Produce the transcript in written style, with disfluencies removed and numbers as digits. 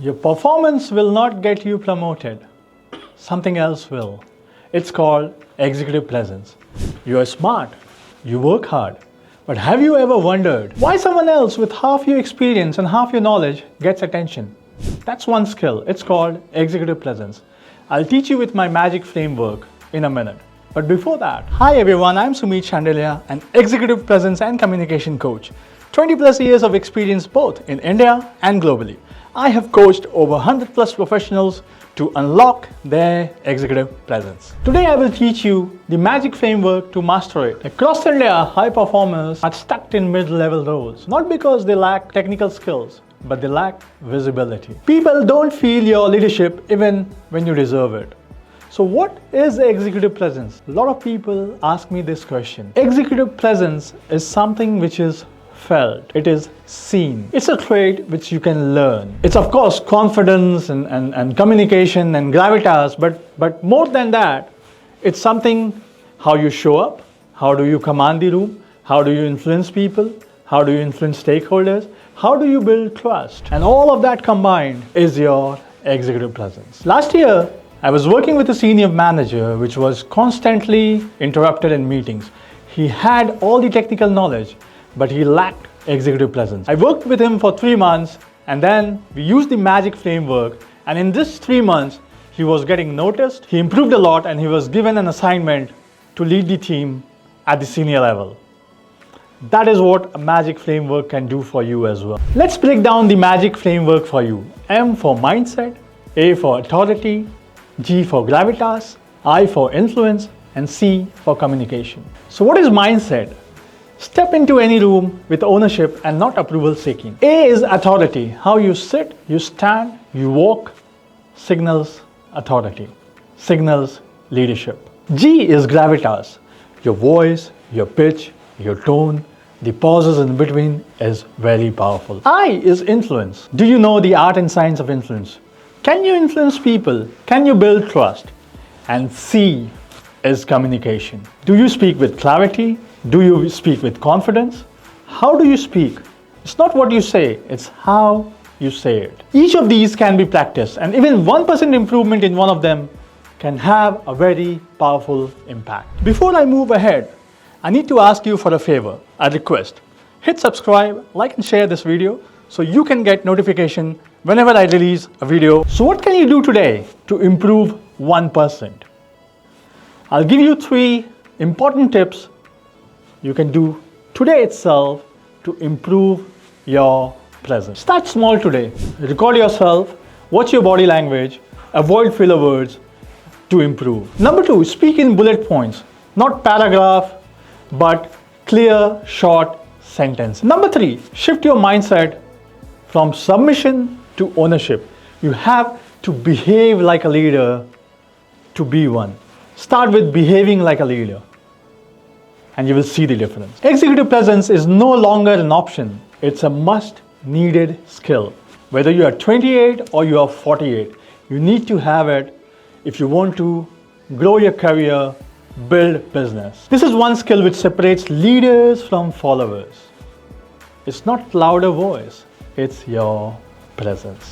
Your performance will not get you promoted. Something else will. It's called executive presence. You are smart, you work hard, but have you ever wondered why someone else with half your experience and half your knowledge gets attention? That's one skill. It's called executive presence. I'll teach you with my magic framework in a minute. But before that, hi everyone, I'm Sumeet Shandilya, an executive presence and communication coach. 20 plus years of experience both in India and globally. I have coached over 100 plus professionals to unlock their executive presence. Today I will teach you the magic framework to master it. Across India, high performers are stuck in mid-level roles, not because they lack technical skills, but they lack visibility. People don't feel your leadership even when you deserve it. So what is executive presence? A lot of people ask me this question. Executive presence is something which is felt. It is seen. It's a trait which you can learn. It's of course confidence and communication and gravitas, but more than that, it's something how you show up, how do you command the room, how do you influence people, how do you influence stakeholders, how do you build trust? And all of that combined is your executive presence. Last year, I was working with a senior manager which was constantly interrupted in meetings. He had all the technical knowledge, but he lacked executive presence. I worked with him for 3 months and then we used the magic framework, and in this 3 months, he was getting noticed, he improved a lot, and he was given an assignment to lead the team at the senior level. That is what a magic framework can do for you as well. Let's break down the magic framework for you. M for mindset, A for authority, G for gravitas, I for influence, and C for communication. So what is mindset? Step into any room with ownership and not approval seeking. A is authority. How you sit, you stand, you walk, signals authority, signals leadership. G is gravitas. Your voice, your pitch, your tone, the pauses in between is very powerful. I is influence. Do you know the art and science of influence? Can you influence people? Can you build trust? And C is communication. Do you speak with clarity? Do you speak with confidence? How do you speak? It's not what you say, it's how you say it. Each of these can be practiced, and even 1% improvement in one of them can have a very powerful impact. Before I move ahead, I need to ask you for a favor, a request. Hit subscribe, like and share this video so you can get notification whenever I release a video. So what can you do today to improve 1%? I'll give you 3 important tips you can do today itself to improve your presence. Start small today. Record yourself, watch your body language, avoid filler words to improve. Number 2, speak in bullet points, not paragraph, but clear, short sentence. Number 3, shift your mindset from submission to ownership. You have to behave like a leader to be one. Start with behaving like a leader, and you will see the difference. Executive presence is no longer an option. It's a must needed skill. Whether you are 28 or you are 48, you need to have it if you want to grow your career, build business. This is one skill which separates leaders from followers. It's not louder voice, it's your presence.